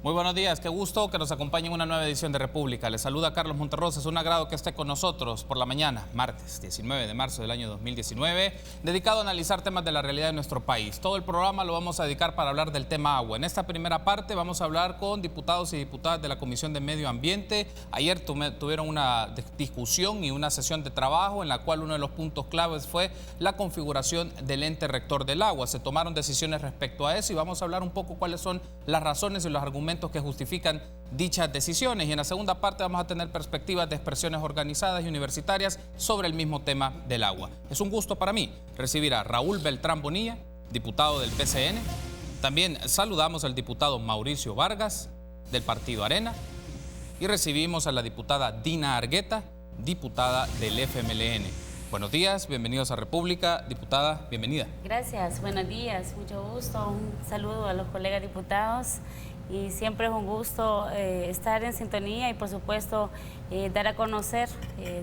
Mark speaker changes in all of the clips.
Speaker 1: Muy buenos días, qué gusto que nos acompañe en una nueva edición de República. Les saluda Carlos Monterrosa, es un agrado que esté con nosotros por la mañana, martes 19 de marzo del año 2019, dedicado a analizar temas de la realidad de nuestro país. Todo el programa lo vamos a dedicar para hablar del tema agua. En esta primera parte vamos a hablar con diputados y diputadas de la Comisión de Medio Ambiente. Ayer tuvieron una discusión y una sesión de trabajo en la cual uno de los puntos claves fue la configuración del ente rector del agua. Se tomaron decisiones respecto a eso y vamos a hablar un poco cuáles son las razones y los argumentos que justifican dichas decisiones. Y en la segunda parte vamos a tener perspectivas de expresiones organizadas y universitarias sobre el mismo tema del agua. Es un gusto para mí recibir a Raúl Beltrán Bonilla, diputado del PCN. También saludamos al diputado Mauricio Vargas, del Partido Arena. Y recibimos a la diputada Dina Argueta, diputada del FMLN. Buenos días, bienvenidos a República. Diputada, bienvenida.
Speaker 2: Gracias, buenos días, mucho gusto. Un saludo a los colegas diputados. Y siempre es un gusto estar en sintonía y, por supuesto, dar a conocer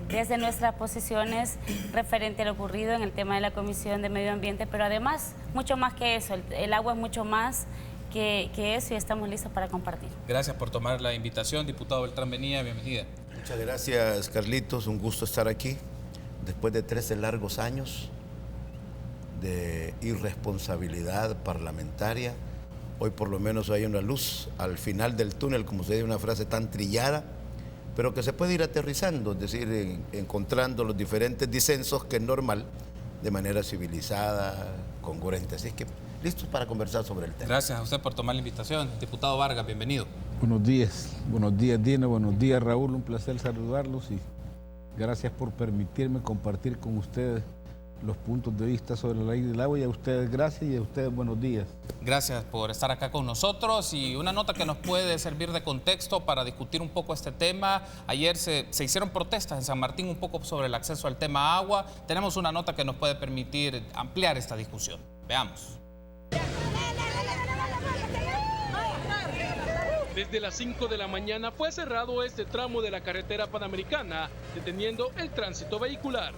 Speaker 2: desde nuestras posiciones referente a lo ocurrido en el tema de la Comisión de Medio Ambiente, pero además, mucho más que eso, el agua es mucho más que eso y estamos listos para compartir.
Speaker 1: Gracias por tomar la invitación, diputado Beltrán Bonilla, bienvenida.
Speaker 3: Muchas gracias, Carlitos, un gusto estar aquí después de 13 largos años de irresponsabilidad parlamentaria. Hoy por lo menos hay una luz al final del túnel, como se dice, una frase tan trillada, pero que se puede ir aterrizando, es decir, encontrando los diferentes disensos que es normal, de manera civilizada, congruente. Así que listos para conversar sobre el tema.
Speaker 1: Gracias a usted por tomar la invitación. Diputado Vargas, bienvenido.
Speaker 4: Buenos días Dina, buenos días Raúl, un placer saludarlos y gracias por permitirme compartir con ustedes los puntos de vista sobre la ley del agua. Y a ustedes gracias y a ustedes buenos días.
Speaker 1: Gracias por estar acá con nosotros y una nota que nos puede servir de contexto para discutir un poco este tema. Ayer se hicieron protestas en San Martín un poco sobre el acceso al tema agua. Tenemos una nota que nos puede permitir ampliar esta discusión. Veamos.
Speaker 5: Desde las 5 de la mañana fue cerrado este tramo de la carretera panamericana, deteniendo el tránsito vehicular.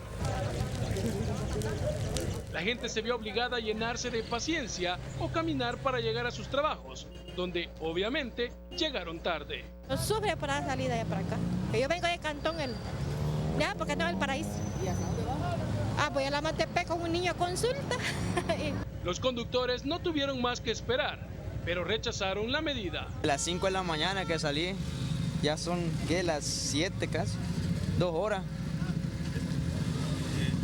Speaker 5: La gente se vio obligada a llenarse de paciencia o caminar para llegar a sus trabajos, donde obviamente llegaron tarde.
Speaker 6: Sufre para la salida de para acá. Yo vengo de Cantón, ya porque no es el Paraíso. ¿Y hasta dónde vas? Voy a la Matepec con un niño a consulta.
Speaker 5: Los conductores no tuvieron más que esperar, pero rechazaron la medida.
Speaker 7: A las 5 de la mañana que salí, ya son, ¿qué? Las 7 casi, 2 horas.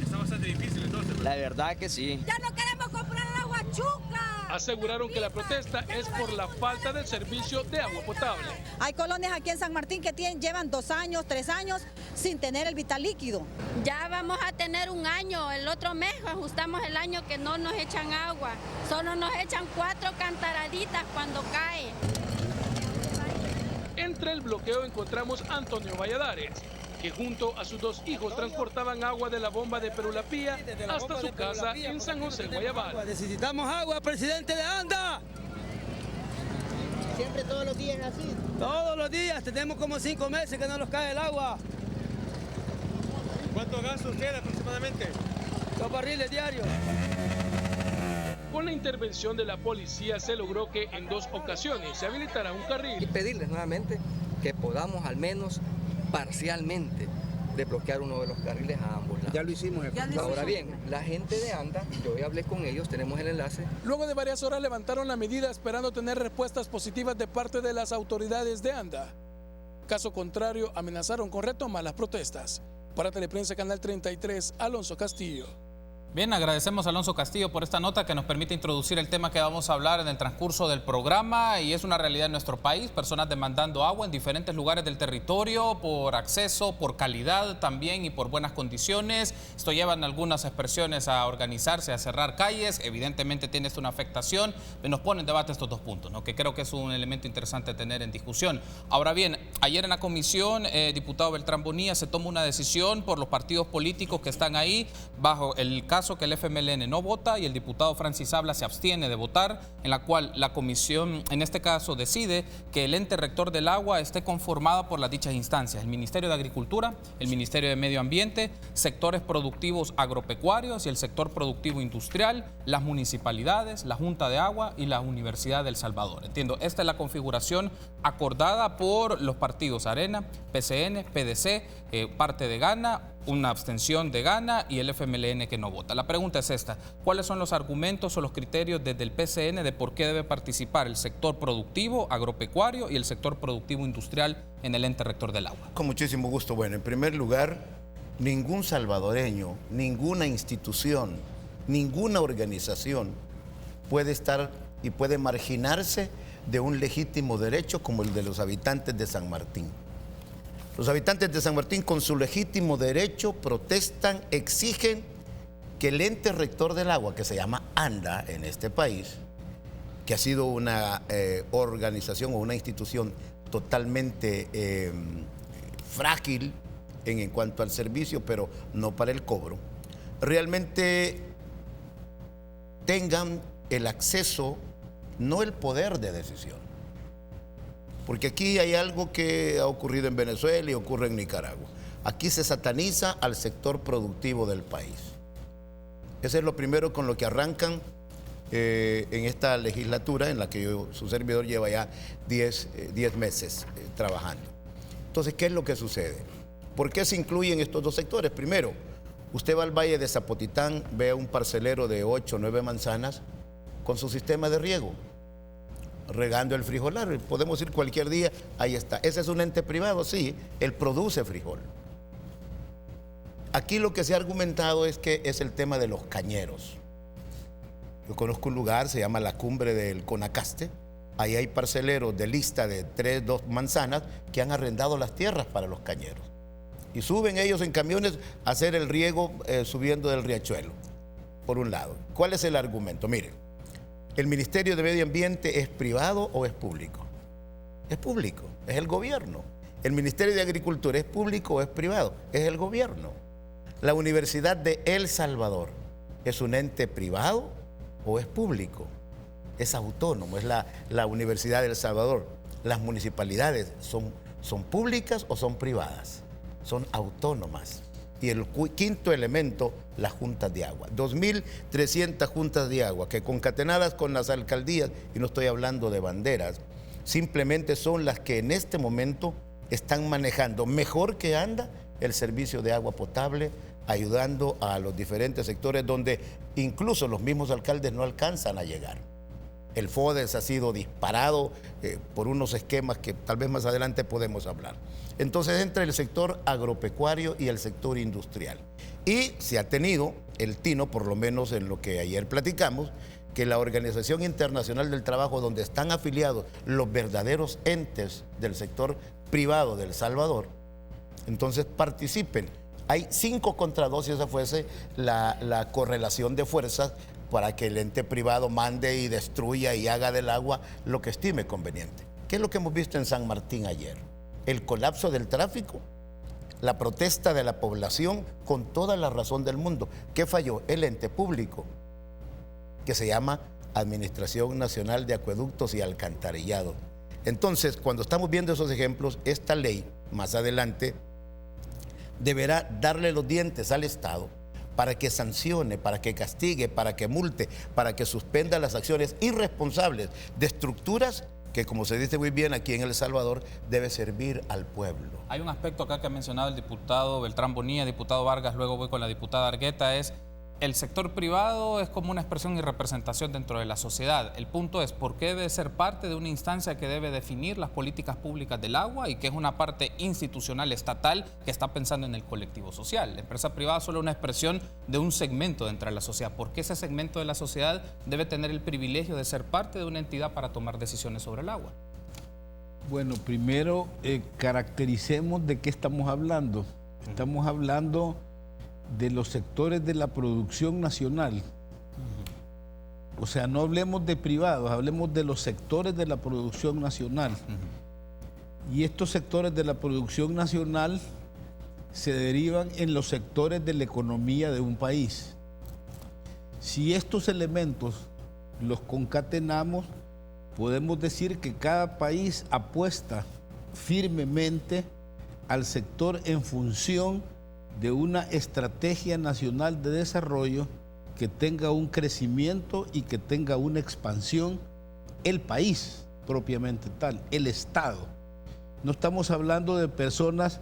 Speaker 5: Está bastante difícil entonces.
Speaker 7: La verdad que sí.
Speaker 6: Ya no queremos comprar agua chuca.
Speaker 5: Aseguraron que la protesta es por la falta del servicio de agua potable.
Speaker 8: Hay colonias aquí en San Martín que llevan 2 años, 3 años sin tener el vital líquido.
Speaker 2: Ya vamos a tener un año, el otro mes ajustamos el año que no nos echan agua, solo nos echan 4 cantaraditas cuando cae.
Speaker 5: Entre el bloqueo encontramos a Antonio Valladares, que junto a sus 2 hijos transportaban agua de la bomba de Perulapía hasta su casa en San José, Guayabal.
Speaker 9: Necesitamos agua, presidente de ANDA.
Speaker 10: ¿Siempre todos los días así?
Speaker 9: Todos los días, tenemos como 5 meses que no nos cae el agua.
Speaker 5: ¿Cuánto gasto queda aproximadamente?
Speaker 9: 2 barriles diarios.
Speaker 5: Con la intervención de la policía se logró que en 2 ocasiones se habilitara un carril.
Speaker 10: Y pedirles nuevamente que podamos al menos parcialmente desbloquear uno de los carriles a ambos lados.
Speaker 9: Ya lo hicimos.
Speaker 10: Ahora bien, la gente de ANDA, yo ya hablé con ellos, tenemos el enlace.
Speaker 5: Luego de varias horas levantaron la medida esperando tener respuestas positivas de parte de las autoridades de ANDA. Caso contrario, amenazaron con retomar las protestas. Para Teleprensa Canal 33, Alonso Castillo.
Speaker 1: Bien, agradecemos a Alonso Castillo por esta nota que nos permite introducir el tema que vamos a hablar en el transcurso del programa y es una realidad en nuestro país, personas demandando agua en diferentes lugares del territorio por acceso, por calidad también y por buenas condiciones. Esto llevan algunas expresiones a organizarse, a cerrar calles, evidentemente tiene esto una afectación, nos pone en debate estos 2 puntos, ¿no? Que creo que es un elemento interesante tener en discusión. Ahora bien, ayer en la comisión, diputado Beltrán Bonilla, se toma una decisión por los partidos políticos que están ahí bajo el caso caso que el FMLN no vota y el diputado Francis Habla se abstiene de votar, en la cual la comisión, en este caso, decide que el ente rector del agua esté conformada por las dichas instancias: el Ministerio de Agricultura, el Ministerio de Medio Ambiente, sectores productivos agropecuarios y el sector productivo industrial, las municipalidades, la Junta de Agua y la Universidad del Salvador. Entiendo, esta es la configuración acordada por los partidos Arena, PCN, PDC, parte de Gana, una abstención de Gana y el FMLN que no vota. La pregunta es esta: ¿cuáles son los argumentos o los criterios desde el PCN de por qué debe participar el sector productivo agropecuario y el sector productivo industrial en el ente rector del agua?
Speaker 3: Con muchísimo gusto. Bueno, en primer lugar, ningún salvadoreño, ninguna institución, ninguna organización puede estar y puede marginarse de un legítimo derecho como el de los habitantes de San Martín. Los habitantes de San Martín, con su legítimo derecho, protestan, exigen que el ente rector del agua, que se llama ANDA en este país, que ha sido una organización o una institución totalmente frágil en cuanto al servicio, pero no para el cobro, realmente tengan el acceso, no el poder de decisión. Porque aquí hay algo que ha ocurrido en Venezuela y ocurre en Nicaragua. Aquí se sataniza al sector productivo del país. Ese es lo primero con lo que arrancan en esta legislatura, en la que su servidor lleva ya 10 meses trabajando. Entonces, ¿qué es lo que sucede? ¿Por qué se incluyen estos dos sectores? Primero, usted va al Valle de Zapotitán, ve a un parcelero de 8 o 9 manzanas con su sistema de riego, regando el frijolar. Podemos ir cualquier día, ahí está. Ese es un ente privado, sí, él produce frijol. Aquí lo que se ha argumentado es que es el tema de los cañeros. Yo conozco un lugar, se llama la Cumbre del Conacaste. Ahí hay parceleros de lista de 2 manzanas que han arrendado las tierras para los cañeros. Y suben ellos en camiones a hacer el riego subiendo del riachuelo, por un lado. ¿Cuál es el argumento? Miren, ¿el Ministerio de Medio Ambiente es privado o es público? Es público, es el gobierno. ¿El Ministerio de Agricultura es público o es privado? Es el gobierno. ¿La Universidad de El Salvador es un ente privado o es público? Es autónomo, es la Universidad de El Salvador. ¿Las municipalidades son públicas o son privadas? Son autónomas. Y el quinto elemento, las juntas de agua. 2.300 juntas de agua que, concatenadas con las alcaldías, y no estoy hablando de banderas, simplemente son las que en este momento están manejando mejor que ANDA el servicio de agua potable, ayudando a los diferentes sectores donde incluso los mismos alcaldes no alcanzan a llegar. El FODES ha sido disparado por unos esquemas que tal vez más adelante podemos hablar. Entonces, entre el sector agropecuario y el sector industrial. Y se ha tenido el tino, por lo menos en lo que ayer platicamos, que la Organización Internacional del Trabajo, donde están afiliados los verdaderos entes del sector privado de El Salvador, entonces participen. Hay 5 contra 2 si esa fuese la correlación de fuerzas para que el ente privado mande y destruya y haga del agua lo que estime conveniente. ¿Qué es lo que hemos visto en San Martín ayer? El colapso del tráfico, la protesta de la población con toda la razón del mundo. ¿Qué falló? El ente público, que se llama Administración Nacional de Acueductos y Alcantarillado. Entonces, cuando estamos viendo esos ejemplos, esta ley, más adelante, deberá darle los dientes al Estado para que sancione, para que castigue, para que multe, para que suspenda las acciones irresponsables de estructuras que, como se dice muy bien aquí en El Salvador, debe servir al pueblo.
Speaker 1: Hay un aspecto acá que ha mencionado el diputado Beltrán Bonilla, diputado Vargas, luego voy con la diputada Argueta, es el sector privado es como una expresión y representación dentro de la sociedad. El punto es por qué debe ser parte de una instancia que debe definir las políticas públicas del agua y que es una parte institucional estatal que está pensando en el colectivo social. La empresa privada es solo una expresión de un segmento dentro de la sociedad. ¿Por qué ese segmento de la sociedad debe tener el privilegio de ser parte de una entidad para tomar decisiones sobre el agua?
Speaker 4: Bueno, primero caractericemos de qué estamos hablando. Estamos hablando de los sectores de la producción nacional. O sea, no hablemos de privados, hablemos de los sectores de la producción nacional. Y estos sectores de la producción nacional se derivan en los sectores de la economía de un país. Si estos elementos los concatenamos, podemos decir que cada país apuesta firmemente al sector en función de una estrategia nacional de desarrollo que tenga un crecimiento y que tenga una expansión, el país propiamente tal, el Estado. No estamos hablando de personas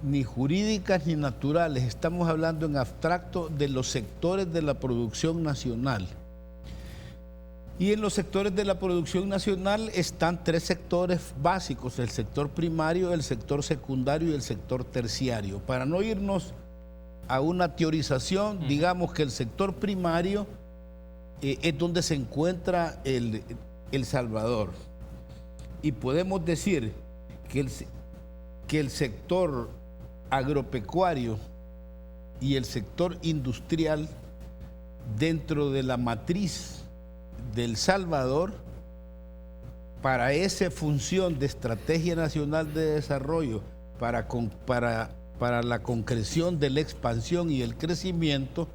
Speaker 4: ni jurídicas ni naturales, estamos hablando en abstracto de los sectores de la producción nacional. Y en los sectores de la producción nacional están tres sectores básicos: el sector primario, el sector secundario y el sector terciario. Para no irnos a una teorización, digamos que el sector primario es donde se encuentra El Salvador. Y podemos decir que el sector agropecuario y el sector industrial, dentro de la matriz del Salvador, para esa función de Estrategia Nacional de Desarrollo, para la concreción de la expansión y el crecimiento,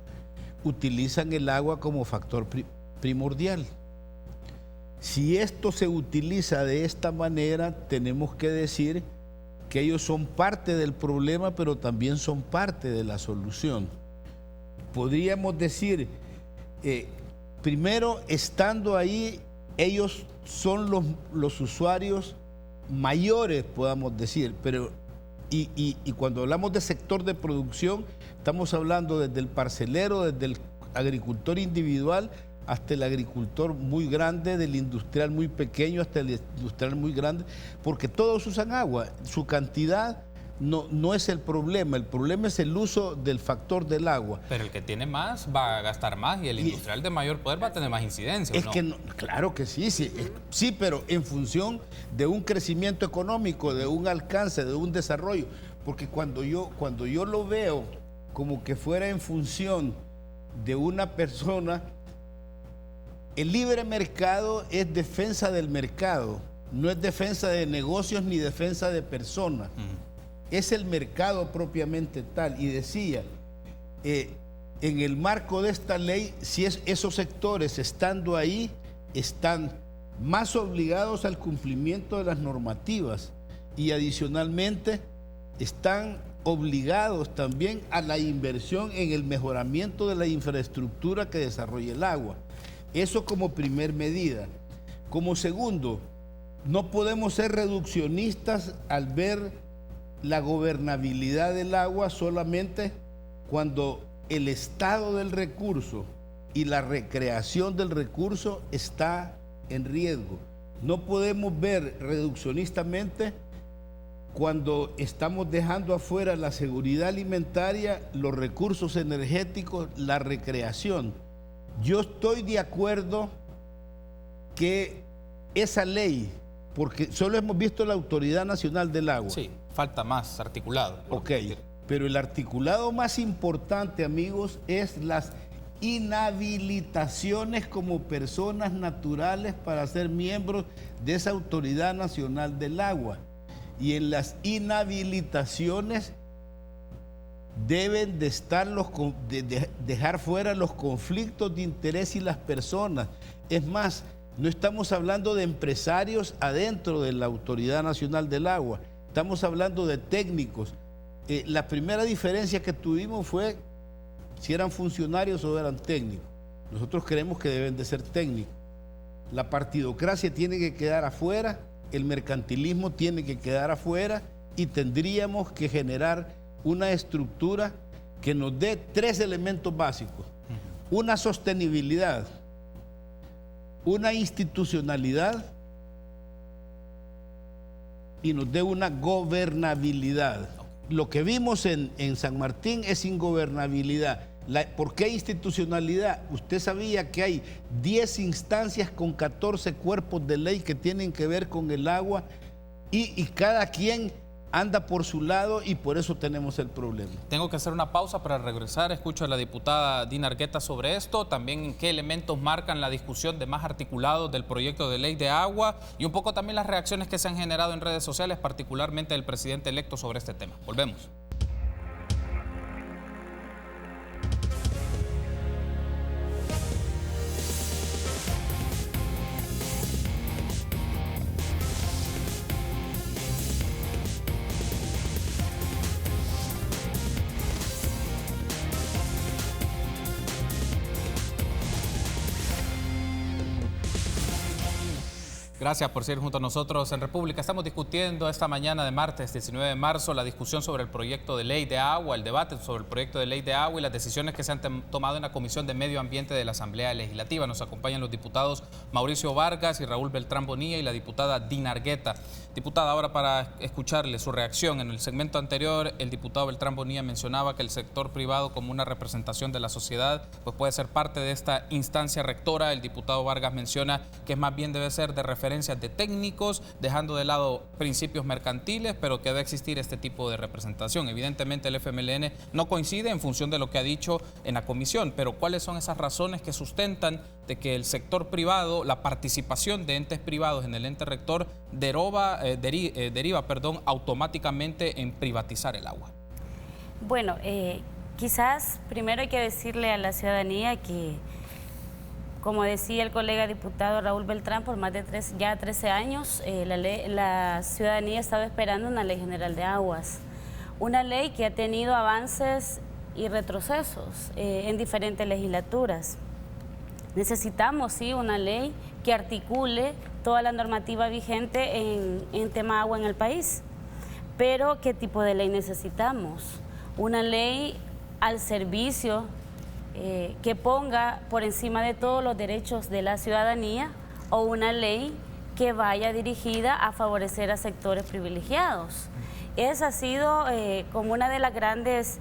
Speaker 4: utilizan el agua como factor primordial. Si esto se utiliza de esta manera, tenemos que decir que ellos son parte del problema, pero también son parte de la solución. Podríamos decir, primero, estando ahí, ellos son los usuarios mayores, podamos decir, pero y cuando hablamos de sector de producción, estamos hablando desde el parcelero, desde el agricultor individual hasta el agricultor muy grande, del industrial muy pequeño hasta el industrial muy grande, porque todos usan agua. Su cantidad no es el problema es el uso del factor del agua.
Speaker 1: Pero el que tiene más va a gastar más y el industrial de mayor poder va a tener más incidencia,
Speaker 4: es que claro que sí, pero en función de un crecimiento económico, de un alcance, de un desarrollo, porque cuando yo lo veo como que fuera en función de una persona, el libre mercado es defensa del mercado, no es defensa de negocios ni defensa de personas. Es el mercado propiamente tal. Y decía, en el marco de esta ley, si esos sectores estando ahí, están más obligados al cumplimiento de las normativas y adicionalmente están obligados también a la inversión en el mejoramiento de la infraestructura que desarrolla el agua. Eso como primer medida. Como segundo, no podemos ser reduccionistas al ver la gobernabilidad del agua solamente cuando el estado del recurso y la recreación del recurso está en riesgo. No podemos ver reduccionistamente cuando estamos dejando afuera la seguridad alimentaria, los recursos energéticos, la recreación. Yo estoy de acuerdo que esa ley, porque solo hemos visto la Autoridad Nacional del Agua.
Speaker 1: Sí, falta más articulado.
Speaker 4: Ok, pero el articulado más importante, amigos, es las inhabilitaciones como personas naturales para ser miembros de esa Autoridad Nacional del Agua. Y en las inhabilitaciones deben de estar dejar fuera los conflictos de interés y las personas. Es más, no estamos hablando de empresarios adentro de la Autoridad Nacional del Agua, estamos hablando de técnicos. La primera diferencia que tuvimos fue si eran funcionarios o eran técnicos. Nosotros creemos que deben de ser técnicos. La partidocracia tiene que quedar afuera, el mercantilismo tiene que quedar afuera y tendríamos que generar una estructura que nos dé tres elementos básicos: una sostenibilidad, una institucionalidad y nos dé una gobernabilidad. Lo que vimos en San Martín es ingobernabilidad. ¿Por qué institucionalidad? Usted sabía que hay 10 instancias con 14 cuerpos de ley que tienen que ver con el agua y cada quien anda por su lado y por eso tenemos el problema.
Speaker 1: Tengo que hacer una pausa para regresar. Escucho a la diputada Dina Argueta sobre esto, también qué elementos marcan la discusión de más articulados del proyecto de ley de agua y un poco también las reacciones que se han generado en redes sociales, particularmente del presidente electo sobre este tema. Volvemos. Gracias por seguir junto a nosotros en República. Estamos discutiendo esta mañana de martes 19 de marzo la discusión sobre el proyecto de ley de agua, el debate sobre el proyecto de ley de agua y las decisiones que se han tomado en la Comisión de Medio Ambiente de la Asamblea Legislativa. Nos acompañan los diputados Mauricio Vargas y Raúl Beltrán Bonilla y la diputada Dina Argueta. Diputada, ahora para escucharle su reacción. En el segmento anterior, el diputado Beltrán Bonilla mencionaba que el sector privado, como una representación de la sociedad, pues puede ser parte de esta instancia rectora. El diputado Vargas menciona que más bien debe ser de referencias de técnicos, dejando de lado principios mercantiles, pero que debe existir este tipo de representación. Evidentemente el FMLN no coincide en función de lo que ha dicho en la comisión, pero ¿cuáles son esas razones que sustentan de que el sector privado, la participación de entes privados en el ente rector deriva automáticamente en privatizar el agua?
Speaker 2: Bueno, quizás primero hay que decirle a la ciudadanía que, como decía el colega diputado Raúl Beltrán, por más de 13 años, la ciudadanía estaba esperando una ley general de aguas. Una ley que ha tenido avances y retrocesos en diferentes legislaturas. Necesitamos, sí, una ley que articule toda la normativa vigente en tema agua en el país. Pero, ¿qué tipo de ley necesitamos? Una ley al servicio que ponga por encima de todos los derechos de la ciudadanía, o una ley que vaya dirigida a favorecer a sectores privilegiados. Esa ha sido como una de las grandes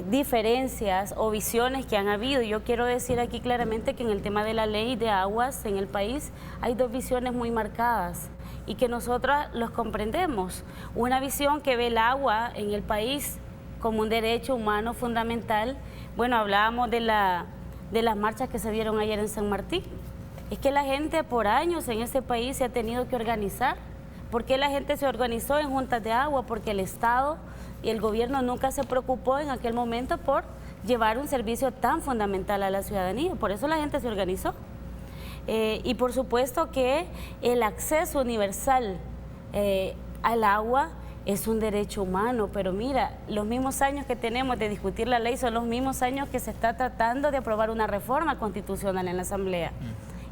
Speaker 2: diferencias o visiones que han habido. Yo quiero decir aquí claramente que en el tema de la ley de aguas en el país hay dos visiones muy marcadas y que nosotros los comprendemos. Una visión que ve el agua en el país como un derecho humano fundamental. Bueno, hablábamos de las marchas que se dieron ayer en San Martín. Es que la gente por años en ese país se ha tenido que organizar. ¿Por qué la gente se organizó en juntas de agua? Porque el Estado y el gobierno nunca se preocupó en aquel momento por llevar un servicio tan fundamental a la ciudadanía. Por eso la gente se organizó. Y por supuesto que el acceso universal al agua es un derecho humano, pero mira, los mismos años que tenemos de discutir la ley son los mismos años que se está tratando de aprobar una reforma constitucional en la Asamblea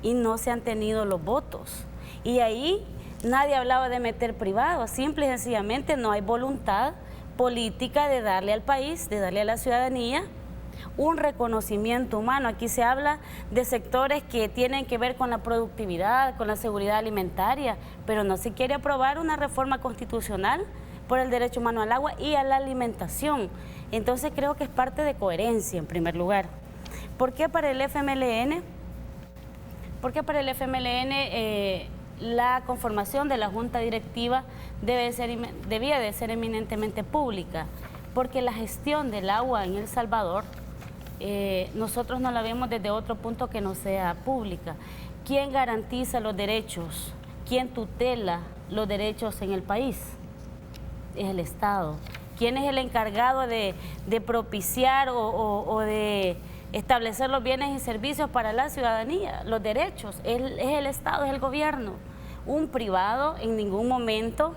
Speaker 2: y no se han tenido los votos. Y ahí nadie hablaba de meter privados, simple y sencillamente no hay voluntad política de darle al país, de darle a la ciudadanía un reconocimiento humano. Aquí se habla de sectores que tienen que ver con la productividad, con la seguridad alimentaria, pero no se quiere aprobar una reforma constitucional por el derecho humano al agua y a la alimentación. Entonces creo que es parte de coherencia en primer lugar. ¿Por qué para el FMLN? Porque para el FMLN la conformación de la junta directiva debía de ser eminentemente pública, porque la gestión del agua en El Salvador nosotros no la vemos desde otro punto que no sea pública. ¿Quién garantiza los derechos? ¿Quién tutela los derechos en el país? Es el Estado. ¿Quién es el encargado de propiciar o de establecer los bienes y servicios para la ciudadanía? Los derechos. Es el Estado, es el gobierno. Un privado en ningún momento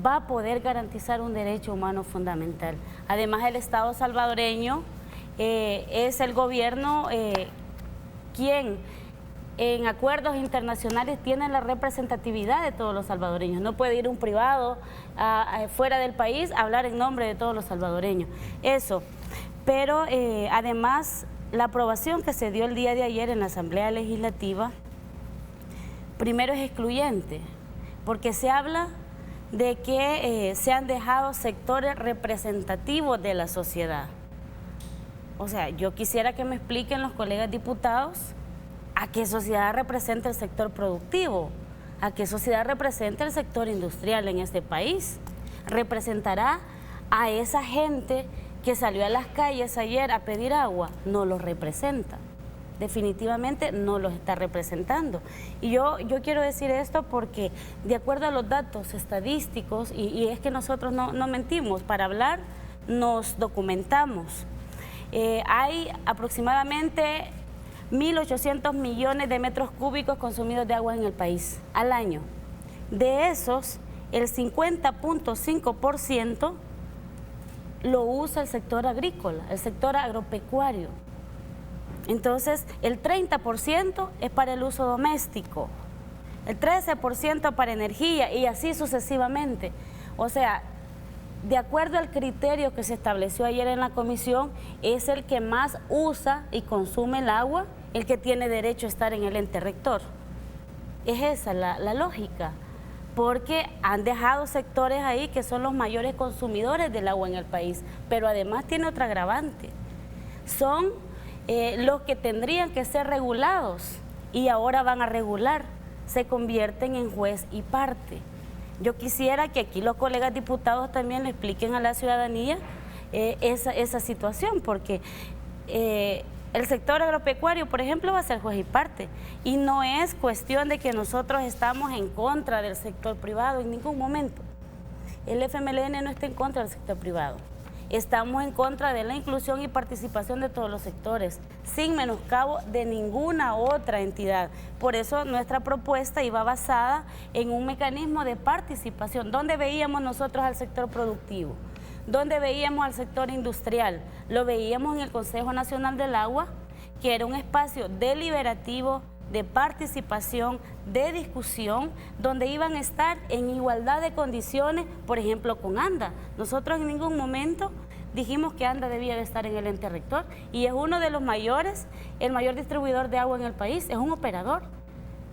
Speaker 2: va a poder garantizar un derecho humano fundamental. Además, el Estado salvadoreño es el gobierno quien en acuerdos internacionales tiene la representatividad de todos los salvadoreños. No puede ir un privado fuera del país a hablar en nombre de todos los salvadoreños. Eso. Pero además, la aprobación que se dio el día de ayer en la Asamblea Legislativa, primero es excluyente, porque se habla de que se han dejado sectores representativos de la sociedad. O sea, yo quisiera que me expliquen los colegas diputados a qué sociedad representa el sector productivo, a qué sociedad representa el sector industrial en este país. ¿Representará a esa gente que salió a las calles ayer a pedir agua? No los representa. Definitivamente no los está representando. Y yo quiero decir esto porque de acuerdo a los datos estadísticos, y es que nosotros no mentimos, para hablar nos documentamos. Hay aproximadamente 1.800 millones de metros cúbicos consumidos de agua en el país al año. De esos, el 50.5% lo usa el sector agrícola, el sector agropecuario. Entonces, el 30% es para el uso doméstico. el 13% para energía y así sucesivamente. O sea, de acuerdo al criterio que se estableció ayer en la comisión, es el que más usa y consume el agua, el que tiene derecho a estar en el ente rector. Es esa la lógica, porque han dejado sectores ahí que son los mayores consumidores del agua en el país, pero además tiene otra agravante. Son los que tendrían que ser regulados y ahora van a regular, se convierten en juez y parte. Yo quisiera que aquí los colegas diputados también le expliquen a la ciudadanía esa situación, porque el sector agropecuario, por ejemplo, va a ser juez y parte. Y no es cuestión de que nosotros estamos en contra del sector privado en ningún momento. El FMLN no está en contra del sector privado. Estamos en contra de la inclusión y participación de todos los sectores, sin menoscabo de ninguna otra entidad. Por eso nuestra propuesta iba basada en un mecanismo de participación, donde veíamos nosotros al sector productivo, donde veíamos al sector industrial, lo veíamos en el Consejo Nacional del Agua, que era un espacio deliberativo, de participación, de discusión, donde iban a estar en igualdad de condiciones, por ejemplo, con ANDA. Nosotros en ningún momento dijimos que ANDA debía de estar en el ente rector, y es uno de los mayores, el mayor distribuidor de agua en el país, es un operador.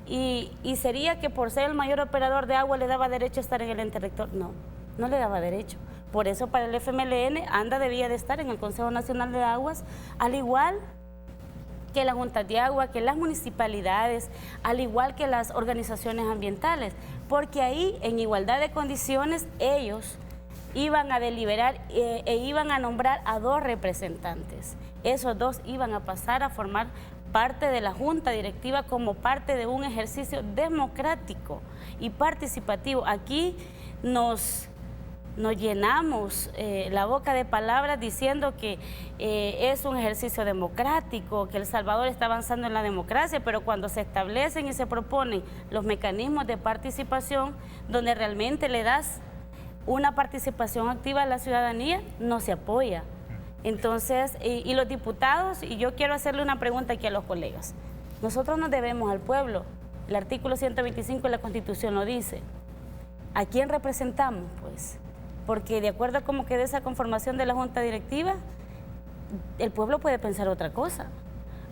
Speaker 2: Y sería que por ser el mayor operador de agua le daba derecho a estar en el ente rector. No, no le daba derecho. Por eso para el FMLN, ANDA debía de estar en el Consejo Nacional de Aguas, al igual que la Junta de Agua, que las municipalidades, al igual que las organizaciones ambientales, porque ahí, en igualdad de condiciones, ellos iban a deliberar e iban a nombrar a 2 representantes. Esos 2 iban a pasar a formar parte de la Junta Directiva como parte de un ejercicio democrático y participativo. Aquí nos llenamos la boca de palabras diciendo que es un ejercicio democrático, que El Salvador está avanzando en la democracia, pero cuando se establecen y se proponen los mecanismos de participación donde realmente le das una participación activa a la ciudadanía, no se apoya. Entonces, y los diputados, y yo quiero hacerle una pregunta aquí a los colegas, nosotros nos debemos al pueblo, el artículo 125 de la Constitución lo dice. ¿A quién representamos, pues? Porque de acuerdo a cómo quede esa conformación de la Junta Directiva, el pueblo puede pensar otra cosa.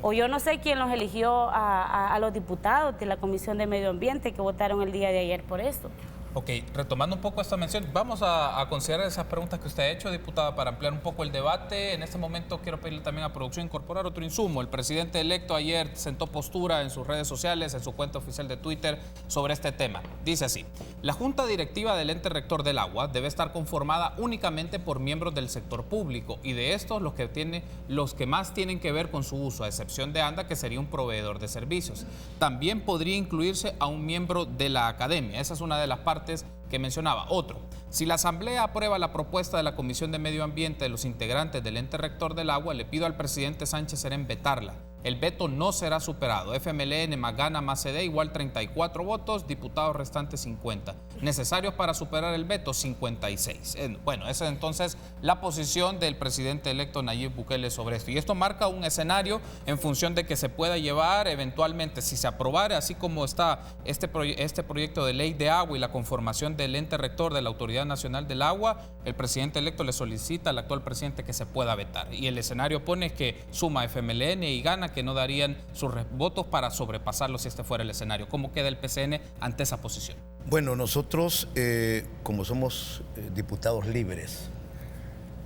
Speaker 2: O yo no sé quién los eligió a los diputados de la Comisión de Medio Ambiente que votaron el día de ayer por esto.
Speaker 1: Ok, retomando un poco esta mención, vamos a considerar esas preguntas que usted ha hecho, diputada, para ampliar un poco el debate. En este momento quiero pedirle también a producción incorporar otro insumo. El presidente electo ayer sentó postura en sus redes sociales, en su cuenta oficial de Twitter, sobre este tema. Dice así: la Junta Directiva del Ente Rector del Agua debe estar conformada únicamente por miembros del sector público, y de estos los que más tienen que ver con su uso, a excepción de ANDA, que sería un proveedor de servicios. También podría incluirse a un miembro de la academia. Esa es una de las partes que mencionaba. Otro: si la Asamblea aprueba la propuesta de la Comisión de Medio Ambiente de los integrantes del Ente Rector del Agua, le pido al presidente Sánchez Serén vetarla. El veto no será superado. FMLN más Gana más CD igual 34 votos, diputados restantes 50. Necesarios para superar el veto, 56. Bueno, esa es entonces la posición del presidente electo Nayib Bukele sobre esto. Y esto marca un escenario en función de que se pueda llevar eventualmente, si se aprobara, así como está este proyecto de ley de agua y la conformación del ente rector de la Autoridad Nacional del Agua, el presidente electo le solicita al actual presidente que se pueda vetar. Y el escenario pone que suma FMLN y Gana, que no darían sus votos para sobrepasarlo si este fuera el escenario. ¿Cómo queda el PCN ante esa posición?
Speaker 3: Bueno, nosotros, como somos diputados libres,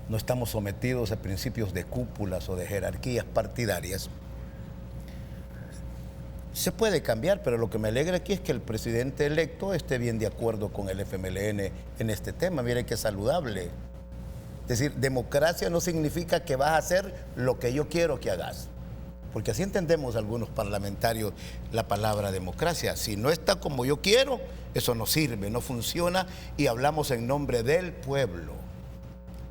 Speaker 3: no estamos sometidos a principios de cúpulas o de jerarquías partidarias. Se puede cambiar, pero lo que me alegra aquí es que el presidente electo esté bien de acuerdo con el FMLN en este tema. Miren qué saludable. Es decir, democracia no significa que vas a hacer lo que yo quiero que hagas. Porque así entendemos algunos parlamentarios la palabra democracia. Si no está como yo quiero, eso no sirve, no funciona, y hablamos en nombre del pueblo.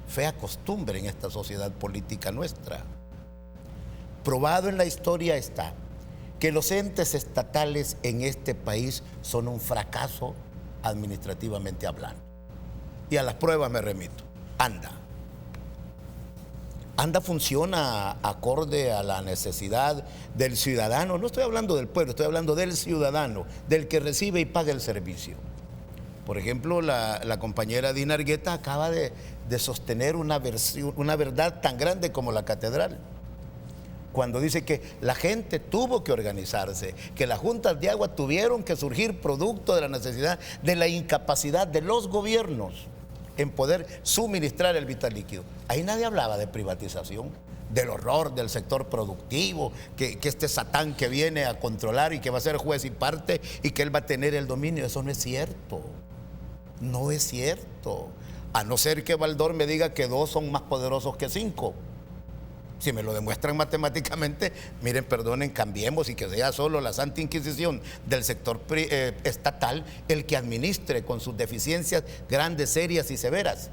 Speaker 3: Fea costumbre en esta sociedad política nuestra. Probado en la historia está que los entes estatales en este país son un fracaso administrativamente hablando. Y a las pruebas me remito. ANDA ANDA funciona acorde a la necesidad del ciudadano. No estoy hablando del pueblo, estoy hablando del ciudadano, del que recibe y paga el servicio. Por ejemplo, la compañera Dina Argueta acaba de sostener una verdad tan grande como la catedral, cuando dice que la gente tuvo que organizarse, que las juntas de agua tuvieron que surgir producto de la necesidad, de la incapacidad de los gobiernos en poder suministrar el vital líquido. Ahí nadie hablaba de privatización, del horror del sector productivo, que este Satán que viene a controlar y que va a ser juez y parte y que él va a tener el dominio. Eso no es cierto. No es cierto. A no ser que Baldor me diga que 2 son más poderosos que 5. Si me lo demuestran matemáticamente, miren, perdonen, cambiemos y que sea solo la Santa Inquisición del sector estatal el que administre con sus deficiencias grandes, serias y severas.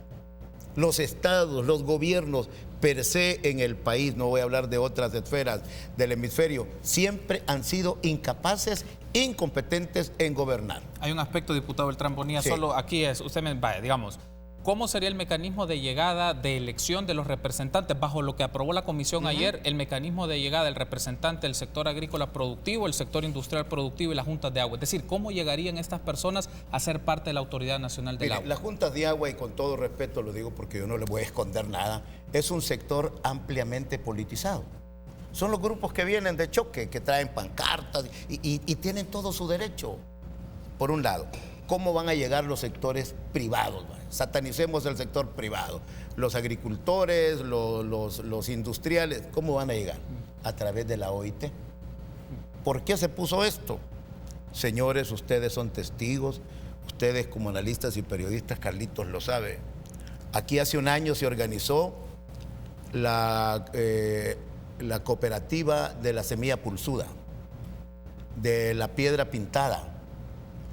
Speaker 3: Los estados, los gobiernos per se en el país, no voy a hablar de otras esferas del hemisferio, siempre han sido incapaces, incompetentes en gobernar.
Speaker 1: Hay un aspecto, diputado Beltrán Bonilla, sí. Solo aquí es, usted me vaya, digamos, ¿cómo sería el mecanismo de llegada de elección de los representantes? Bajo lo que aprobó la comisión ayer, el mecanismo de llegada del representante del sector agrícola productivo, el sector industrial productivo y las juntas de agua. Es decir, ¿cómo llegarían estas personas a ser parte de la Autoridad Nacional del Agua?
Speaker 3: Las juntas de agua, y con todo respeto lo digo porque yo no le voy a esconder nada, es un sector ampliamente politizado. Son los grupos que vienen de choque, que traen pancartas y tienen todo su derecho. Por un lado, ¿cómo van a llegar los sectores privados? Satanicemos el sector privado. Los agricultores, los industriales, ¿cómo van a llegar? A través de la OIT. ¿Por qué se puso esto? Señores, ustedes son testigos, ustedes como analistas y periodistas, Carlitos lo sabe. Aquí hace un año se organizó la cooperativa de la semilla pulsuda, de la piedra pintada.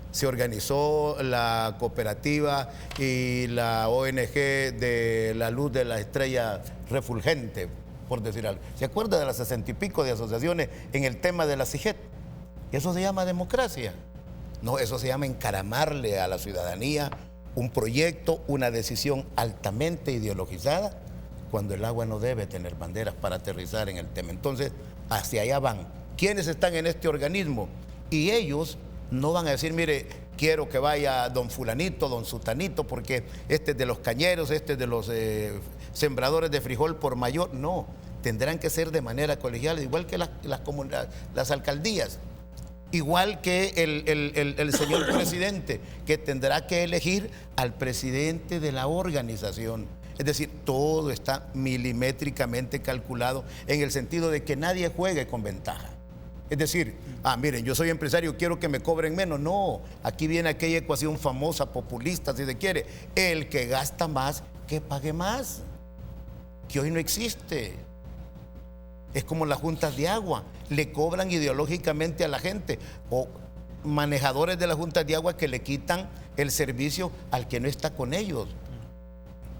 Speaker 3: Se organizó la cooperativa y la ONG de la luz de la estrella refulgente, por decir algo. ¿Se acuerda de las 60 y pico de asociaciones en el tema de la CIGET? Eso se llama democracia. No, eso se llama encaramarle a la ciudadanía un proyecto, una decisión altamente ideologizada, cuando el agua no debe tener banderas para aterrizar en el tema. Entonces, hacia allá van. ¿Quiénes están en este organismo? Y ellos no van a decir, mire, quiero que vaya don fulanito, don sutanito, porque este es de los cañeros, este es de los sembradores de frijol por mayor. No, tendrán que ser de manera colegial, igual que las alcaldías, igual que el señor presidente, que tendrá que elegir al presidente de la organización. Es decir, todo está milimétricamente calculado en el sentido de que nadie juegue con ventaja. Es decir, miren, yo soy empresario, quiero que me cobren menos. No, aquí viene aquella ecuación famosa, populista, si se quiere. El que gasta más, que pague más. Que hoy no existe. Es como las juntas de agua. Le cobran ideológicamente a la gente. O manejadores de las juntas de agua que le quitan el servicio al que no está con ellos.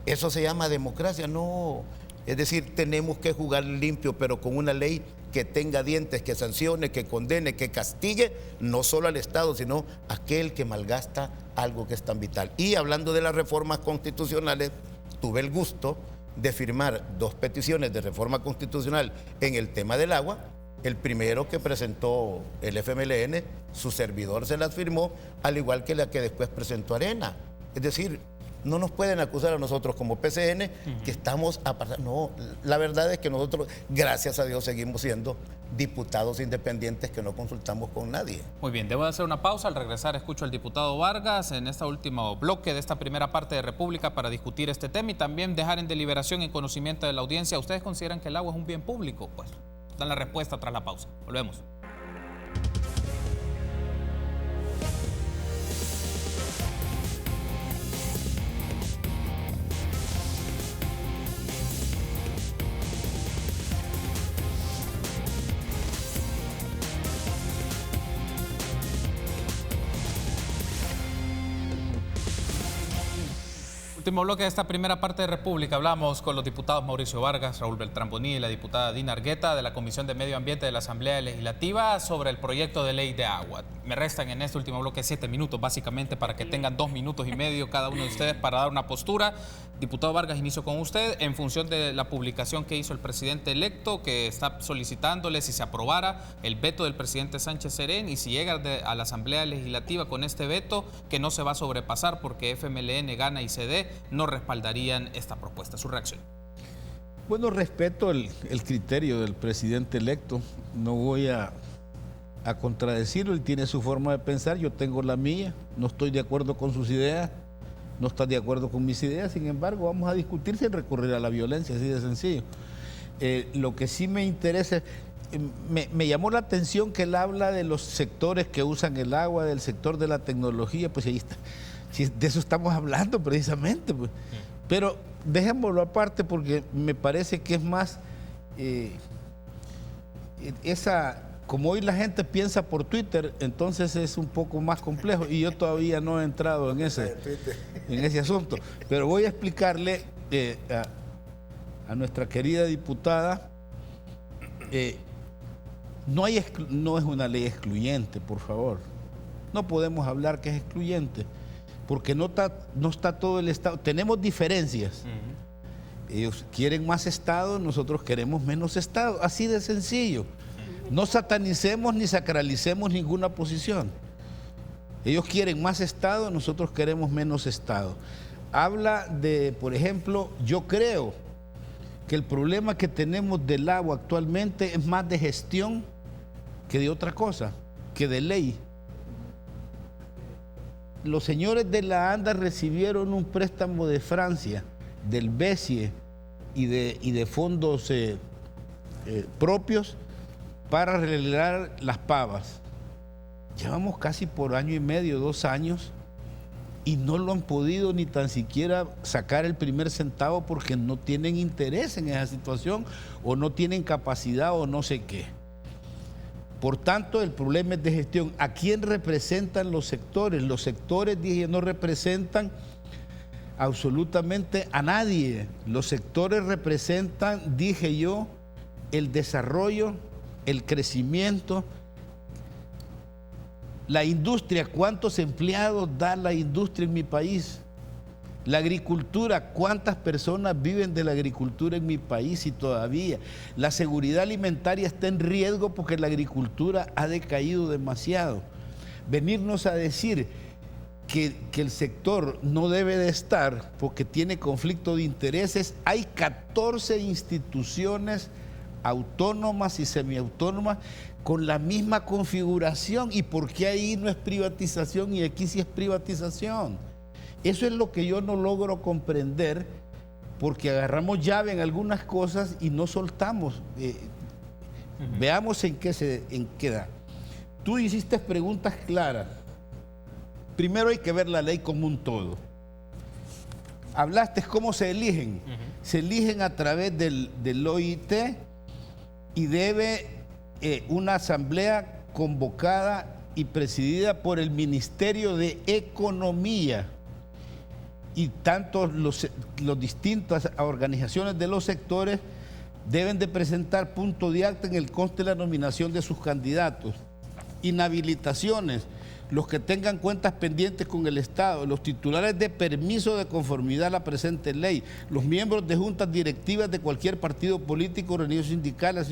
Speaker 3: ¿Eso se llama democracia? No. Es decir, tenemos que jugar limpio, pero con una ley que tenga dientes, que sancione, que condene, que castigue, no solo al Estado, sino a aquel que malgasta algo que es tan vital. Y hablando de las reformas constitucionales, tuve el gusto de firmar 2 peticiones de reforma constitucional en el tema del agua. El primero que presentó el FMLN, su servidor se las firmó, al igual que la que después presentó Arena. Es decir, no nos pueden acusar a nosotros como PCN que estamos apartados. No, la verdad es que nosotros, gracias a Dios, seguimos siendo diputados independientes que no consultamos con nadie.
Speaker 1: Muy bien, debo de hacer una pausa. Al regresar escucho al diputado Vargas en este último bloque de esta primera parte de República para discutir este tema y también dejar en deliberación y conocimiento de la audiencia. ¿Ustedes consideran que el agua es un bien público? Pues dan la respuesta tras la pausa. Volvemos. Último bloque de esta primera parte de República. Hablamos con los diputados Mauricio Vargas, Raúl Beltrán Bonilla y la diputada Dina Argueta de la Comisión de Medio Ambiente de la Asamblea Legislativa sobre el proyecto de ley de agua. Me restan en este último bloque 7 minutos básicamente para que tengan 2 minutos y medio cada uno de ustedes para dar una postura. Diputado Vargas, inicio con usted en función de la publicación que hizo el presidente electo, que está solicitándole si se aprobara el veto del presidente Sánchez Serén y si llega a la Asamblea Legislativa con este veto, que no se va a sobrepasar porque FMLN, Gana y CD no respaldarían esta propuesta. Su reacción.
Speaker 4: Bueno, respeto el criterio del presidente electo. No voy a contradecirlo. Él tiene su forma de pensar, yo tengo la mía. No estoy de acuerdo con sus ideas, no está de acuerdo con mis ideas. Sin embargo, vamos a discutir sin recurrir a la violencia, así de sencillo. Lo que sí me interesa, me llamó la atención que él habla de los sectores que usan el agua, del sector de la tecnología, pues ahí está. Si de eso estamos hablando precisamente, pues. Pero dejémoslo aparte porque me parece que es más como hoy la gente piensa por Twitter, entonces es un poco más complejo y yo todavía no he entrado en ese asunto. Pero voy a explicarle a nuestra querida diputada, no es una ley excluyente, por favor. No podemos hablar que es excluyente, porque no está todo el Estado. Tenemos diferencias. Ellos quieren más Estado, nosotros queremos menos Estado. Así de sencillo. No satanicemos ni sacralicemos ninguna posición. Ellos quieren más Estado, nosotros queremos menos Estado. Habla de, por ejemplo, yo creo que el problema que tenemos del agua actualmente es más de gestión que de otra cosa, que de ley. Los señores de la ANDA recibieron un préstamo de Francia, del BESIE y de fondos propios para arreglar las pavas. Llevamos casi por 1 año y medio, 2 años, y no lo han podido ni tan siquiera sacar el primer centavo porque no tienen interés en esa situación o no tienen capacidad o no sé qué. Por tanto, el problema es de gestión. ¿A quién representan los sectores? Los sectores, dije, no representan absolutamente a nadie. Los sectores representan, dije yo, el desarrollo, el crecimiento, la industria. ¿Cuántos empleados da la industria en mi país? La agricultura, ¿cuántas personas viven de la agricultura en mi país y todavía? La seguridad alimentaria está en riesgo porque la agricultura ha decaído demasiado. Venirnos a decir que el sector no debe de estar porque tiene conflicto de intereses. Hay 14 instituciones autónomas y semiautónomas con la misma configuración. ¿Y por qué ahí no es privatización y aquí sí es privatización? Eso es lo que yo no logro comprender, porque agarramos llave en algunas cosas y no soltamos. Veamos en qué da. Tú hiciste preguntas claras. Primero hay que ver la ley como un todo. Hablaste cómo se eligen. Se eligen a través del OIT y debe una asamblea convocada y presidida por el Ministerio de Economía. Y tanto las distintas organizaciones de los sectores deben de presentar punto de acta en el conste de la nominación de sus candidatos. Inhabilitaciones, los que tengan cuentas pendientes con el Estado, los titulares de permiso de conformidad a la presente ley, los miembros de juntas directivas de cualquier partido político, organización sindical,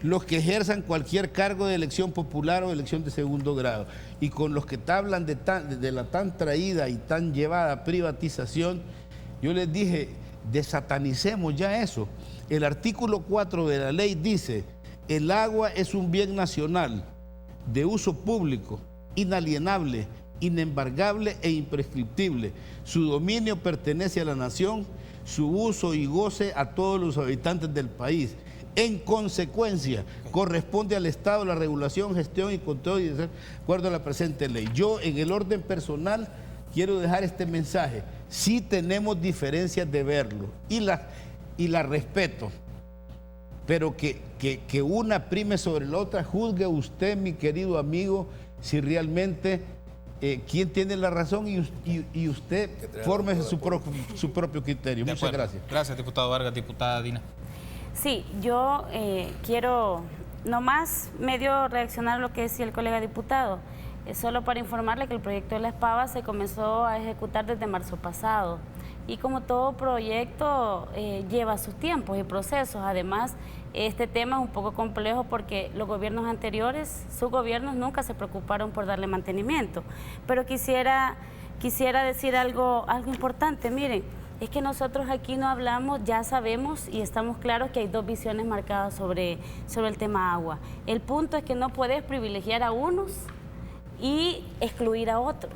Speaker 4: los que ejerzan cualquier cargo de elección popular o elección de segundo grado. Y con los que hablan de la tan traída y tan llevada privatización, yo les dije, desatanicemos ya eso. El artículo 4 de la ley dice, el agua es un bien nacional de uso público, inalienable, inembargable e imprescriptible. Su dominio pertenece a la nación, su uso y goce a todos los habitantes del país. En consecuencia, corresponde al Estado la regulación, gestión y control de acuerdo a la presente ley. Yo, en el orden personal, quiero dejar este mensaje. Sí tenemos diferencias de verlo y la respeto, pero que una prime sobre la otra. Juzgue usted, mi querido amigo, si realmente quién tiene la razón y usted forme su propio criterio. Muchas gracias.
Speaker 1: Gracias, diputado Vargas. Diputada Dina.
Speaker 2: Sí, yo quiero nomás medio reaccionar a lo que decía el colega diputado. Solo para informarle que el proyecto de la Espava se comenzó a ejecutar desde marzo pasado. Y como todo proyecto lleva sus tiempos y procesos. Además, este tema es un poco complejo porque los gobiernos anteriores, sus gobiernos nunca se preocuparon por darle mantenimiento. Pero quisiera decir algo importante. Miren, es que nosotros aquí no hablamos, ya sabemos y estamos claros que hay dos visiones marcadas sobre el tema agua. El punto es que no puedes privilegiar a unos y excluir a otros.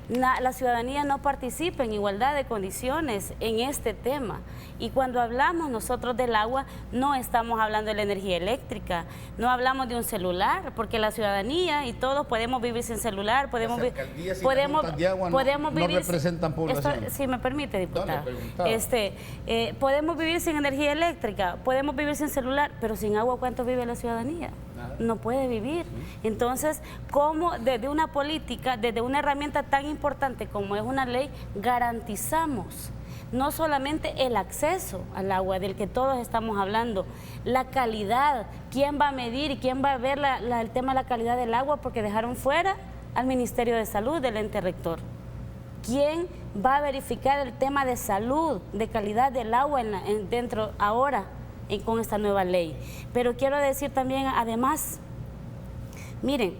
Speaker 2: La ciudadanía no participa en igualdad de condiciones en este tema. Y cuando hablamos nosotros del agua, no estamos hablando de la energía eléctrica, no hablamos de un celular, porque la ciudadanía y todos podemos vivir sin celular, podemos vivir
Speaker 4: representan población.
Speaker 2: Si me permite, diputado. Podemos vivir sin energía eléctrica, podemos vivir sin celular, pero sin agua, ¿cuánto vive la ciudadanía? No puede vivir. Entonces, ¿cómo desde una política, desde una herramienta tan importante como es una ley, garantizamos no solamente el acceso al agua del que todos estamos hablando, la calidad? ¿Quién va a medir y quién va a ver el tema de la calidad del agua? Porque dejaron fuera al Ministerio de Salud del ente rector. ¿Quién va a verificar el tema de salud, de calidad del agua dentro ahora? Con esta nueva ley. Pero quiero decir también, además, miren,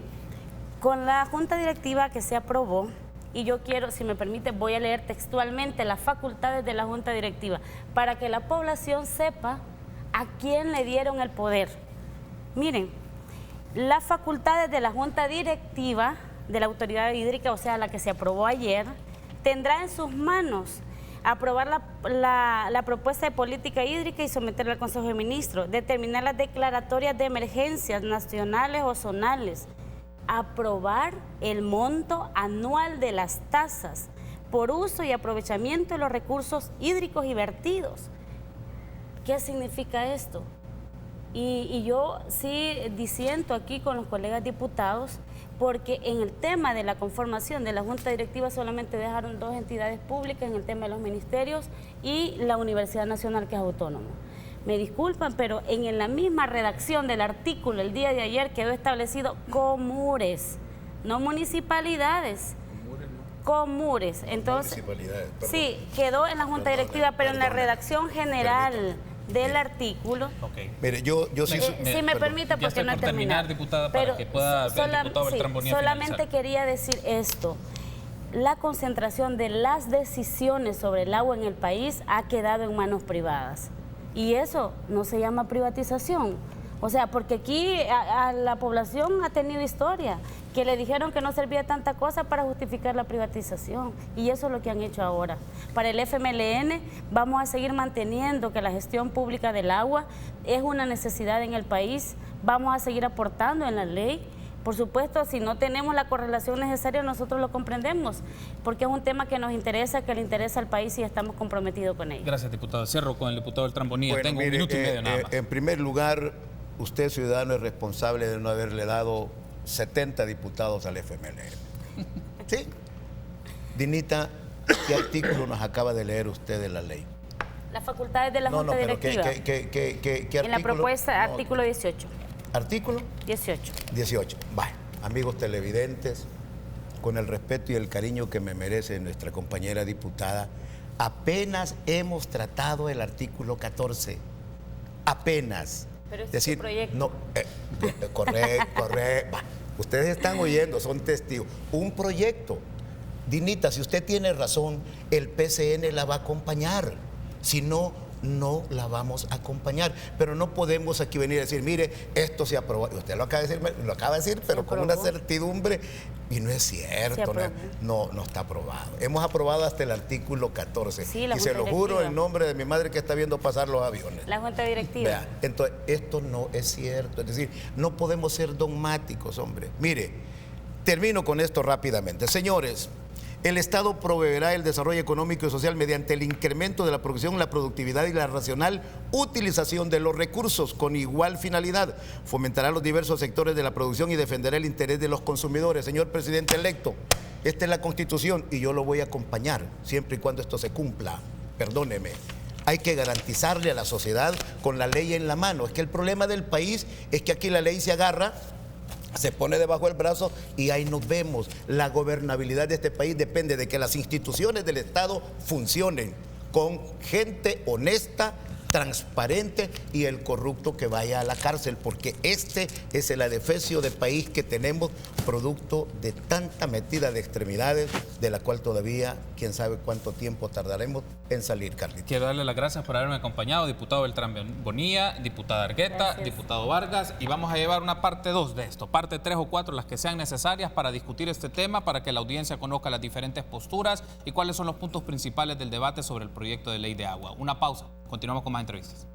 Speaker 2: con la junta directiva que se aprobó, y yo quiero, si me permite, voy a leer textualmente las facultades de la junta directiva, para que la población sepa a quién le dieron el poder. Miren, las facultades de la junta directiva de la autoridad hídrica, o sea, la que se aprobó ayer, tendrá en sus manos aprobar la propuesta de política hídrica y someterla al Consejo de Ministros, determinar las declaratorias de emergencias nacionales o zonales, aprobar el monto anual de las tasas por uso y aprovechamiento de los recursos hídricos y vertidos. ¿Qué significa esto? Y yo sí disiento aquí con los colegas diputados, porque en el tema de la conformación de la Junta Directiva solamente dejaron dos entidades públicas en el tema de los ministerios y la Universidad Nacional, que es autónoma. Me disculpan, pero en la misma redacción del artículo el día de ayer quedó establecido comures, no municipalidades. Comures. Entonces, sí, quedó en la Junta Directiva, pero en la redacción general del artículo.
Speaker 3: Mire, yo sí...
Speaker 2: si me permite, porque no he terminado.
Speaker 1: Diputada, para que pueda ver el diputado Beltrán Bonilla
Speaker 2: solamente quería decir esto. La concentración de las decisiones sobre el agua en el país ha quedado en manos privadas. Y eso no se llama privatización. O sea, porque aquí a la población ha tenido historia, que le dijeron que no servía tanta cosa para justificar la privatización. Y eso es lo que han hecho ahora. Para el FMLN vamos a seguir manteniendo que la gestión pública del agua es una necesidad en el país. Vamos a seguir aportando en la ley. Por supuesto, si no tenemos la correlación necesaria, nosotros lo comprendemos, porque es un tema que nos interesa, que le interesa al país y estamos comprometidos con ello.
Speaker 1: Gracias, diputado. Cierro con el diputado Beltrán Bonilla.
Speaker 3: Bueno,
Speaker 1: tengo un minuto y medio nada más.
Speaker 3: En primer lugar, usted, ciudadano, es responsable de no haberle dado 70 diputados al FMLN. ¿Sí? Dinita, ¿qué artículo nos acaba de leer usted de la ley?
Speaker 2: Las facultades de la Junta Directiva.
Speaker 3: ¿Qué
Speaker 2: en la propuesta, artículo 18.
Speaker 3: ¿Artículo?
Speaker 2: 18.
Speaker 3: 18. Vaya, amigos televidentes, con el respeto y el cariño que me merece nuestra compañera diputada, apenas hemos tratado el artículo 14. Apenas.
Speaker 2: Pero es decir, proyecto.
Speaker 3: No, correcto. Ustedes están oyendo, son testigos. Un proyecto. Dinita, si usted tiene razón, el PCN la va a acompañar. Si no, no la vamos a acompañar. Pero no podemos aquí venir a decir, mire, esto se aprobó. Usted lo acaba de decir, pero con una certidumbre. Y no es cierto, no está aprobado. Hemos aprobado hasta el artículo 14.
Speaker 2: Sí,
Speaker 3: y se lo juro en nombre de mi madre que está viendo pasar los aviones.
Speaker 2: La Junta Directiva.
Speaker 3: Vea, entonces, esto no es cierto. Es decir, no podemos ser dogmáticos, hombre. Mire, termino con esto rápidamente. Señores, El Estado proveerá el desarrollo económico y social mediante el incremento de la producción, la productividad y la racional utilización de los recursos con igual finalidad. Fomentará los diversos sectores de la producción y defenderá el interés de los consumidores. Señor presidente electo, esta es la Constitución y yo lo voy a acompañar siempre y cuando esto se cumpla. Perdóneme. Hay que garantizarle a la sociedad con la ley en la mano. Es que el problema del país es que aquí la ley se agarra, se pone debajo del brazo y ahí nos vemos. La gobernabilidad de este país depende de que las instituciones del Estado funcionen con gente honesta, transparente y el corrupto que vaya a la cárcel, porque este es el adefesio de país que tenemos producto de tanta metida de extremidades, de la cual todavía quién sabe cuánto tiempo tardaremos en salir, Carlitos.
Speaker 1: Quiero darle las gracias por haberme acompañado, diputado Beltrán Bonilla, diputada Argueta, diputado Vargas, y vamos a llevar una parte 2 de esto, parte 3 o 4, las que sean necesarias para discutir este tema, para que la audiencia conozca las diferentes posturas y cuáles son los puntos principales del debate sobre el proyecto de ley de agua. Una pausa, continuamos con más entrevistas.